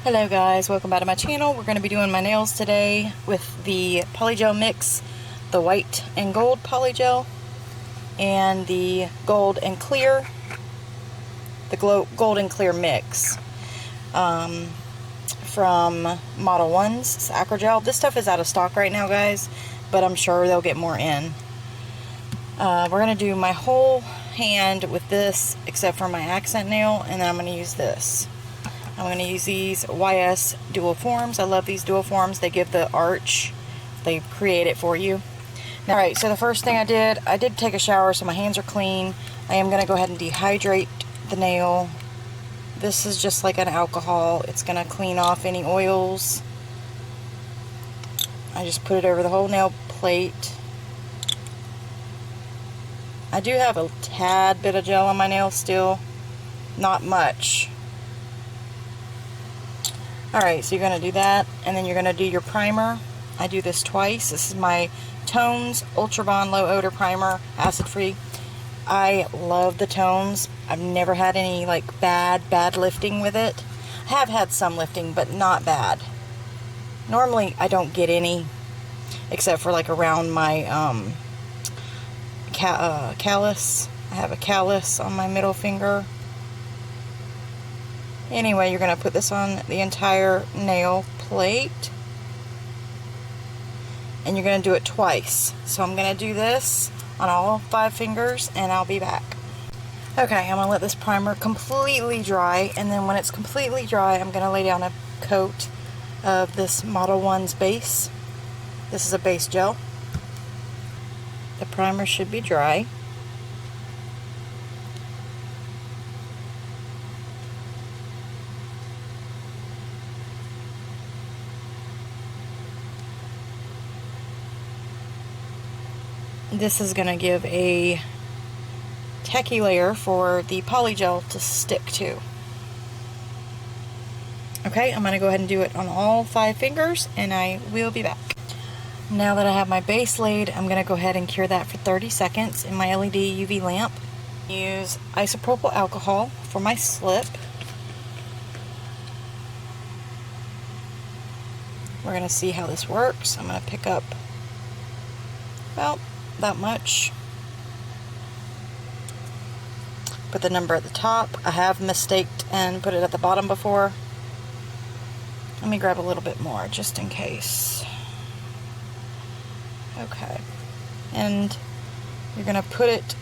Hello guys, welcome back to my channel. We're going to be doing my nails today with the polygel mix, the white and gold polygel, and the gold and clear, gold and clear mix from ModelOnes. It's acrogel. This stuff is out of stock right now, guys, but I'm sure they'll get more in. We're going to do my whole hand with this except for my accent nail, and then I'm going to use this. I'm going to use these YS dual forms. I love these dual forms. They give the arch. They create it for you. Alright, so the first thing I did take a shower, so my hands are clean. I am going to go ahead and dehydrate the nail. This is just like an alcohol. It's going to clean off any oils. I just put it over the whole nail plate. I do have a tad bit of gel on my nail still. Not much. Alright, so you're going to do that, and then you're going to do your primer. I do this twice. This is my Tones Ultra Bond Low Odor Primer, acid free. I love the Tones. I've never had any like bad lifting with it. I have had some lifting, but not bad. Normally I don't get any, except for like around my callus. I have a callus on my middle finger. Anyway, you're going to put this on the entire nail plate. And you're going to do it twice. So I'm going to do this on all 5 fingers, and I'll be back. Okay, I'm going to let this primer completely dry. And then when it's completely dry, I'm going to lay down a coat of this ModelOnes base. This is a base gel. The primer should be dry. This is going to give a tacky layer for the polygel to stick to. Okay, I'm going to go ahead and do it on all 5 fingers, and I will be back. Now that I have my base laid, I'm going to go ahead and cure that for 30 seconds in my LED UV lamp. Use isopropyl alcohol for my slip. We're going to see how this works. I'm going to pick up about that much. Put the number at the top. I have mistaked and put it at the bottom before. Let me grab a little bit more just in case. Okay. And you're going to put it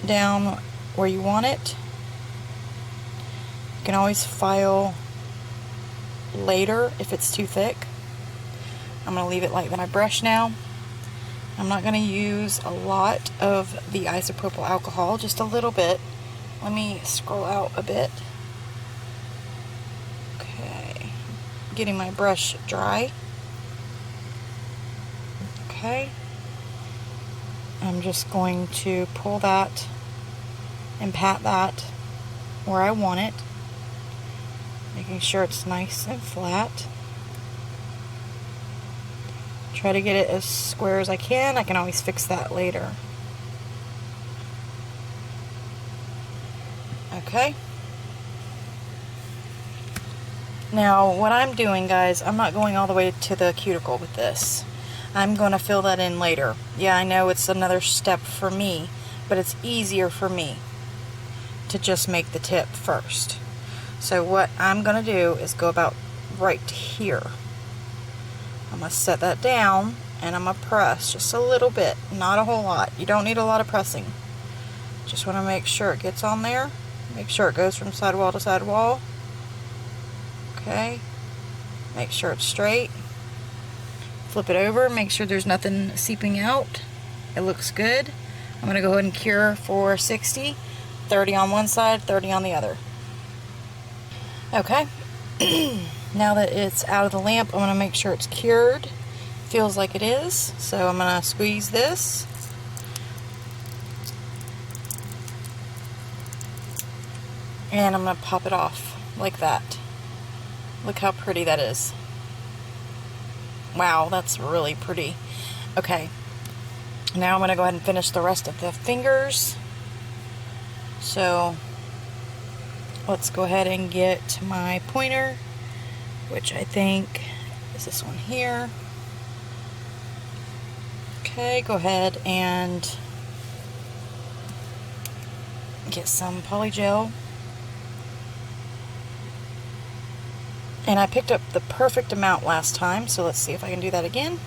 down where you want it. You can always file later if it's too thick. I'm going to leave it like my brush now. I'm not going to use a lot of the isopropyl alcohol, just a little bit. Let me scroll out a bit. Okay, getting my brush dry. Okay, I'm just going to pull that and pat that where I want it, making sure it's nice and flat. Try to get it as square as I can. I can always fix that later. Okay. Now, what I'm doing, guys, I'm not going all the way to the cuticle with this. I'm going to fill that in later. Yeah, I know it's another step for me, but it's easier for me to just make the tip first. So what I'm going to do is go about right here. I'm going to set that down, and I'm going to press just a little bit, not a whole lot. You don't need a lot of pressing. Just want to make sure it gets on there. Make sure it goes from sidewall to sidewall. Okay. Make sure it's straight. Flip it over, make sure there's nothing seeping out. It looks good. I'm going to go ahead and cure for 60. 30 on one side, 30 on the other. Okay. Now that it's out of the lamp, I'm going to make sure it's cured. Feels like it is. So I'm going to squeeze this. And I'm going to pop it off like that. Look how pretty that is. Wow, that's really pretty. Okay. Now I'm going to go ahead and finish the rest of the fingers. So let's go ahead and get my pointer which I think is this one here. Okay, go ahead and get some polygel. And I picked up the perfect amount last time, so let's see if I can do that again.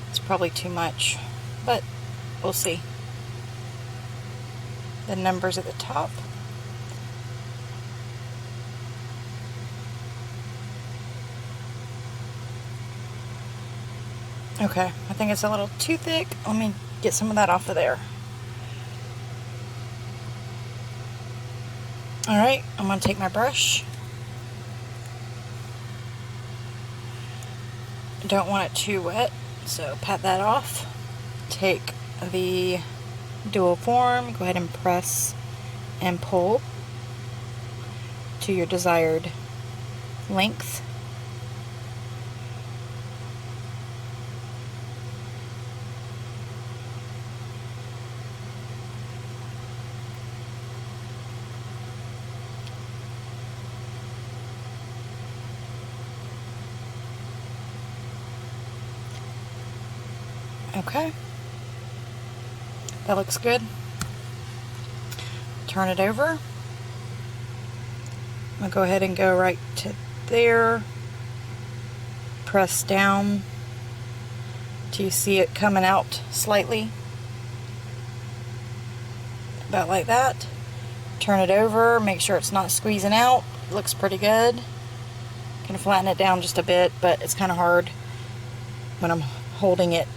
It's probably too much, but we'll see. The numbers at the top. Okay, I think it's a little too thick. Let me get some of that off of there. Alright, I'm going to take my brush. Don't want it too wet, so pat that off. Take the dual form, go ahead and press and pull to your desired length. Okay, that looks good. Turn it over. I'm going to go ahead and go right to there. Press down till you see it coming out slightly. About like that. Turn it over, make sure it's not squeezing out. It looks pretty good. Gonna flatten it down just a bit, but it's kind of hard when I'm holding it.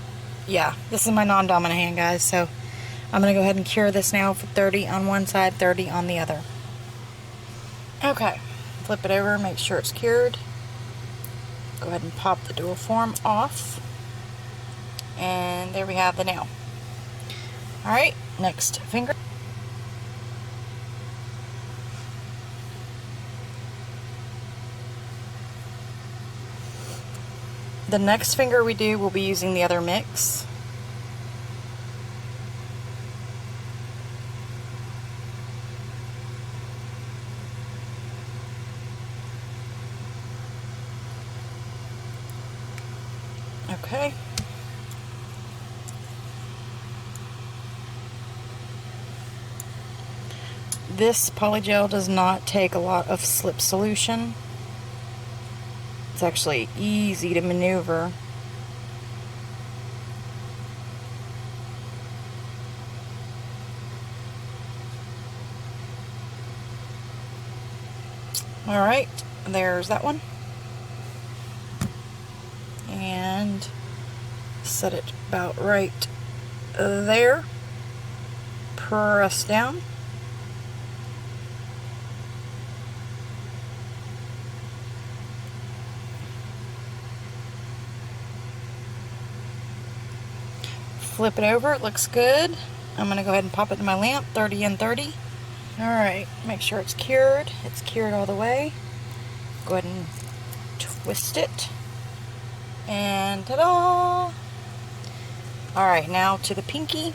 Yeah, this is my non-dominant hand, guys, so I'm going to go ahead and cure this now for 30 on one side, 30 on the other. Okay, flip it over, make sure it's cured. Go ahead and pop the dual form off. And there we have the nail. Alright, next finger. The next finger we do, we'll be using the other mix. Okay. This polygel does not take a lot of slip solution. It's actually easy to maneuver. Alright, there's that one. And set it about right there. Press down. Flip it over, it looks good. I'm going to go ahead and pop it in my lamp, 30 and 30. Alright, make sure it's cured. It's cured all the way. Go ahead and twist it. And ta-da! Alright, now to the pinky.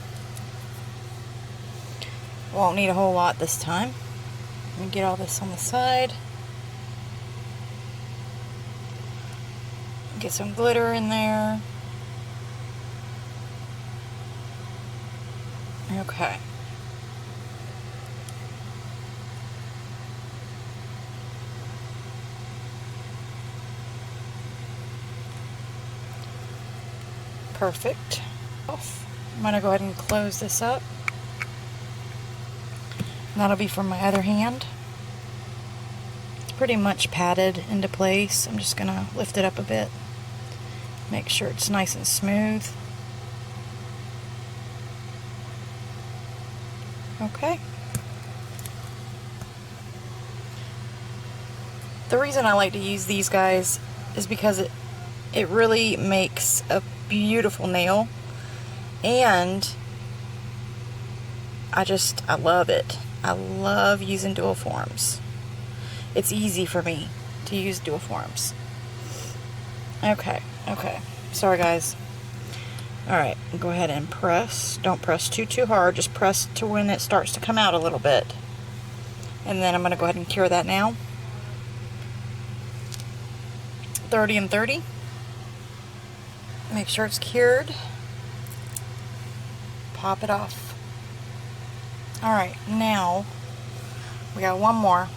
Won't need a whole lot this time. Let me get all this on the side. Get some glitter in there. Okay. Perfect. I'm going to go ahead and close this up. And that'll be from my other hand. It's pretty much patted into place. I'm just going to lift it up a bit. Make sure it's nice and smooth. Okay. The reason I like to use these guys is because it really makes a beautiful nail, and I love it. I love using dual forms. It's easy for me to use dual forms. Okay. Sorry, guys. Alright, go ahead and press. Don't press too hard. Just press to when it starts to come out a little bit. And then I'm going to go ahead and cure that now. 30 and 30. Make sure it's cured. Pop it off. Alright, now we got one more.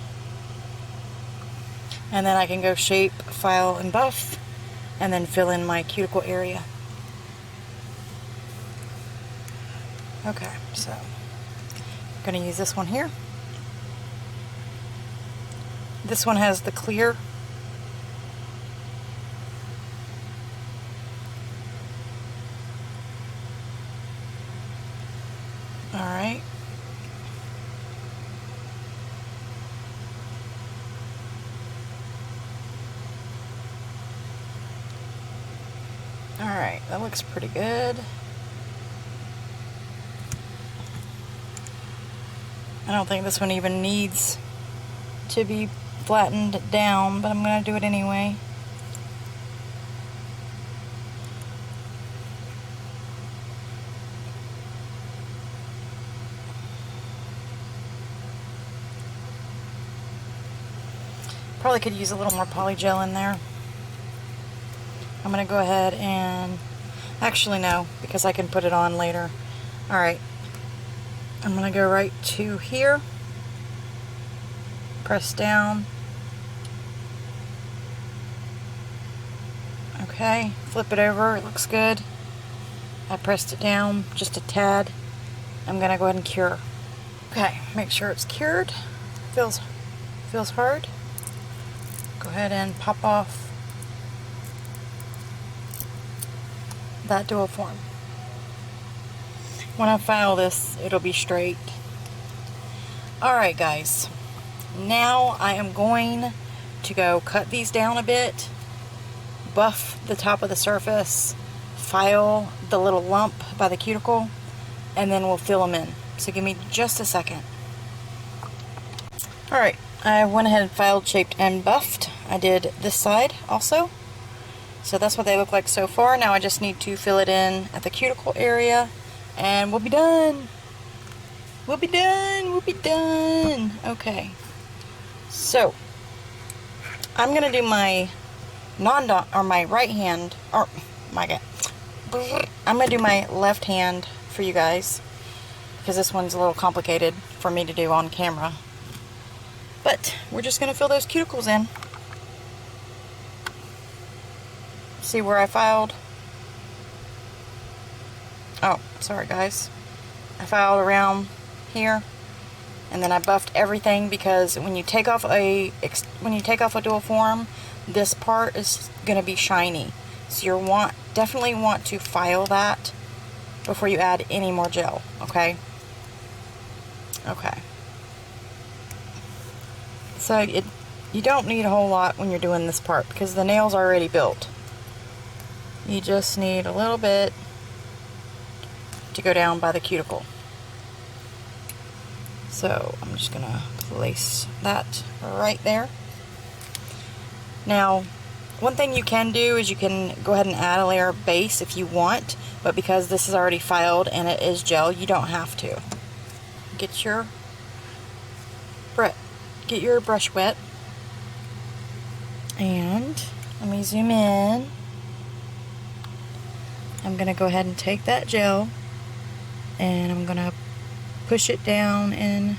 And then I can go shape, file, and buff, and then fill in my cuticle area. Okay, so I'm going to use this one here. This one has the clear. Alright. Alright, that looks pretty good. I don't think this one even needs to be flattened down, but I'm going to do it anyway. Probably could use a little more polygel in there. I'm going to go ahead and... Actually, no, because I can put it on later. Alright. I'm going to go right to here. Press down. Okay, flip it over. It looks good. I pressed it down just a tad. I'm going to go ahead and cure. Okay, make sure it's cured. Feels hard. Go ahead and pop off that dual form. When I file this, it'll be straight. Alright guys, now I am going to go cut these down a bit, buff the top of the surface, file the little lump by the cuticle, and then we'll fill them in. So give me just a second. Alright, I went ahead and filed, shaped, and buffed. I did this side also. So that's what they look like so far. Now I just need to fill it in at the cuticle area, and we'll be done. We'll be done. We'll be done. Okay. So I'm gonna do my my right hand, or my God, I'm gonna do my left hand for you guys because this one's a little complicated for me to do on camera. But we're just gonna fill those cuticles in. See where I filed? Oh, sorry guys. I filed around here, and then I buffed everything because when you take off a dual form, this part is gonna be shiny. So you definitely want to file that before you add any more gel. Okay. Okay. So you don't need a whole lot when you're doing this part because the nail's already built. You just need a little bit to go down by the cuticle. So I'm just gonna place that right there. Now, one thing you can do is you can go ahead and add a layer of base if you want, but because this is already filed and it is gel, you don't have to. Get your brush wet, and let me zoom in. I'm gonna go ahead and take that gel and I'm gonna push it down in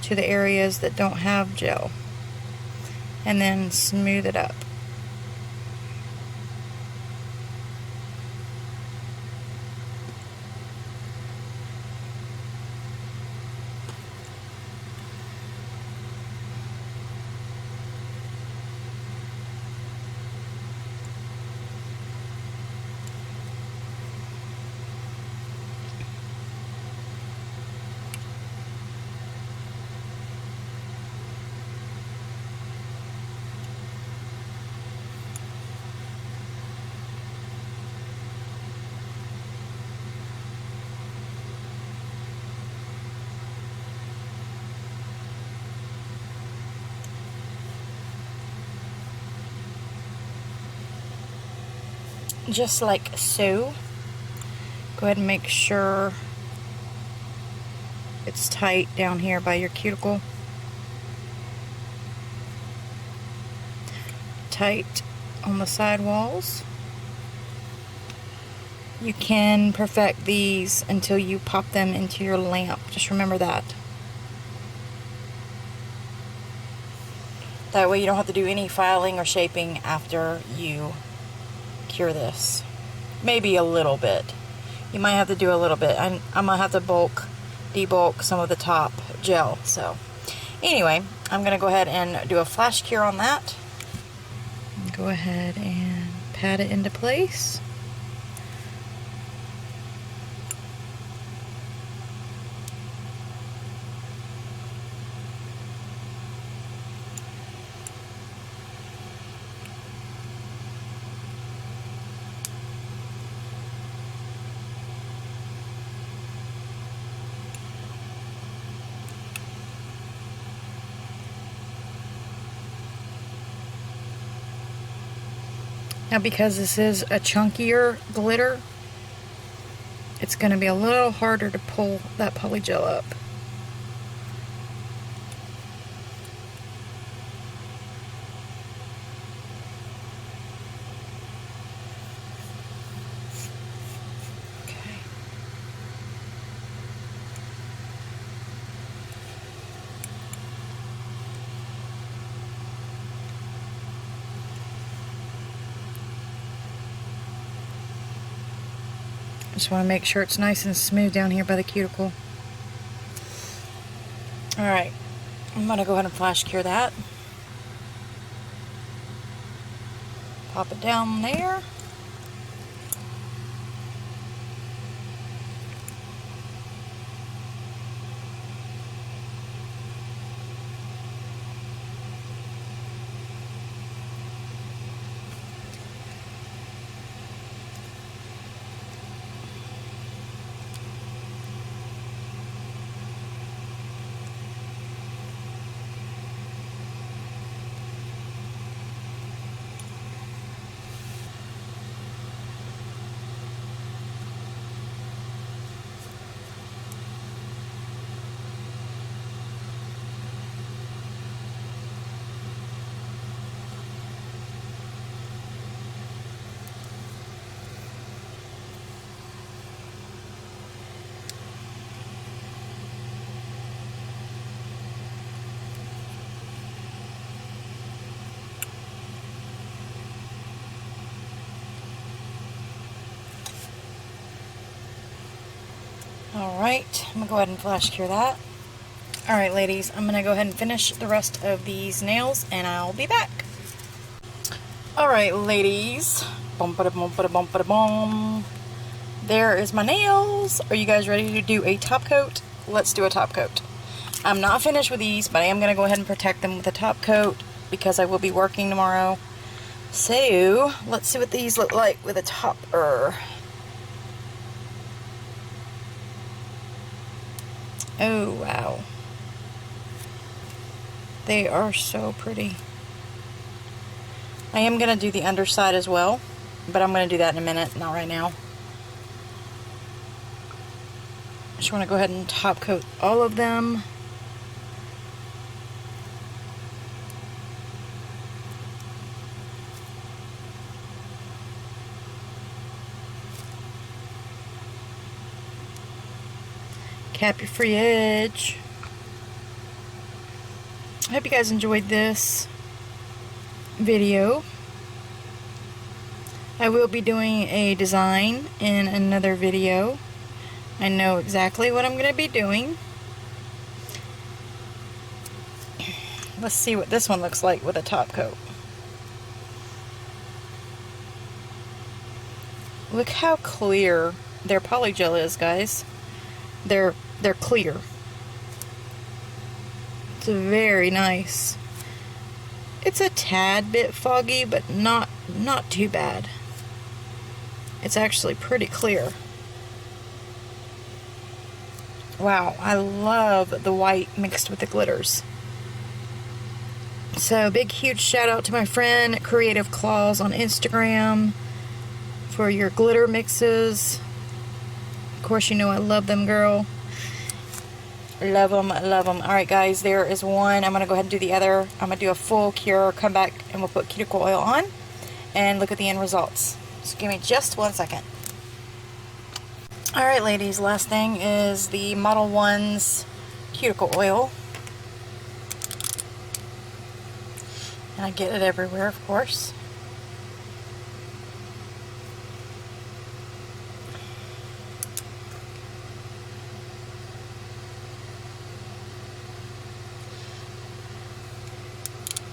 to the areas that don't have gel and then smooth it up. Just like so. Go ahead and make sure it's tight down here by your cuticle. Tight on the side walls. You can perfect these until you pop them into your lamp. Just remember that. That way you don't have to do any filing or shaping after you cure this. Maybe a little bit. You might have to do a little bit. I'm gonna have to debulk some of the top gel. So anyway, I'm gonna go ahead and do a flash cure on that. Go ahead and pat it into place. Now, because this is a chunkier glitter, it's going to be a little harder to pull that polygel up. Just want to make sure it's nice and smooth down here by the cuticle. Alright, I'm going to go ahead and flash cure that. Pop it down there. Alright, I'm going to go ahead and flash cure that. Alright ladies, I'm going to go ahead and finish the rest of these nails and I'll be back. Alright ladies, there is my nails. Are you guys ready to do a top coat? Let's do a top coat. I'm not finished with these, but I am going to go ahead and protect them with a top coat because I will be working tomorrow. So, let's see what these look like with a topper. Oh, wow. They are so pretty. I am going to do the underside as well, but I'm going to do that in a minute, not right now. I just want to go ahead and top coat all of them. Cap your free edge. I hope you guys enjoyed this video. I will be doing a design in another video. I know exactly what I'm going to be doing. Let's see what this one looks like with a top coat. Look how clear their polygel is, guys. They're clear. It's very nice. It's a tad bit foggy, but not too bad. It's actually pretty clear. Wow, I love the white mixed with the glitters. So, big huge shout out to my friend Creative Claws on Instagram for your glitter mixes. Of course, you know I love them, girl. Love them, love them. Alright guys, there is one. I'm going to go ahead and do the other. I'm going to do a full cure, come back, and we'll put cuticle oil on. and look at the end results. So give me just 1 second. Alright ladies, last thing is the ModelOnes cuticle oil. And I get it everywhere, of course.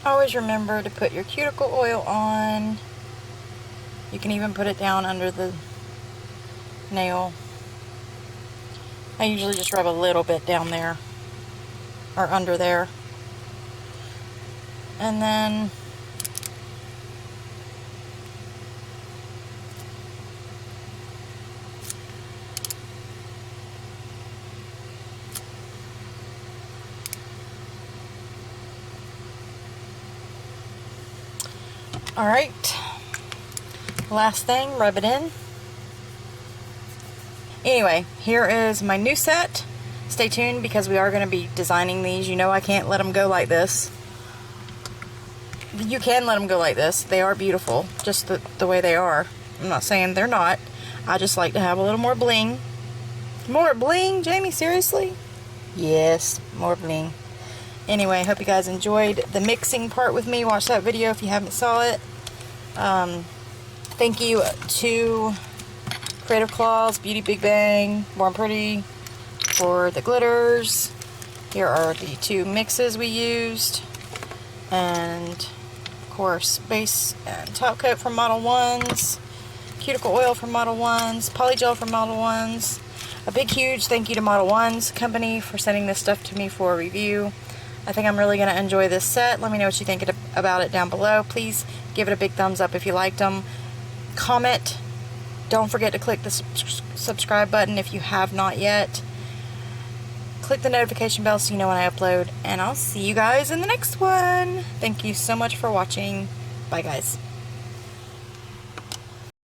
Always remember to put your cuticle oil on. You can even put it down under the nail. I usually just rub a little bit down there, or under there. And then alright, last thing, rub it in. Anyway, here is my new set. Stay tuned because we are going to be designing these. You know I can't let them go like this. You can let them go like this. They are beautiful, just the way they are. I'm not saying they're not. I just like to have a little more bling. More bling? Jamie, seriously? Yes, more bling. Anyway, hope you guys enjoyed the mixing part with me. Watch that video if you haven't saw it. Thank you to Creative Claws, Beauty Big Bang, Born Pretty for the glitters. Here are the 2 mixes we used. And, of course, base and top coat from ModelOnes. Cuticle oil from ModelOnes. Polygel from ModelOnes. A big, huge thank you to ModelOnes company for sending this stuff to me for a review. I think I'm really going to enjoy this set. Let me know what you think about it down below. Please give it a big thumbs up if you liked them. Comment. Don't forget to click the subscribe button if you have not yet. Click the notification bell so you know when I upload. And I'll see you guys in the next one. Thank you so much for watching. Bye guys.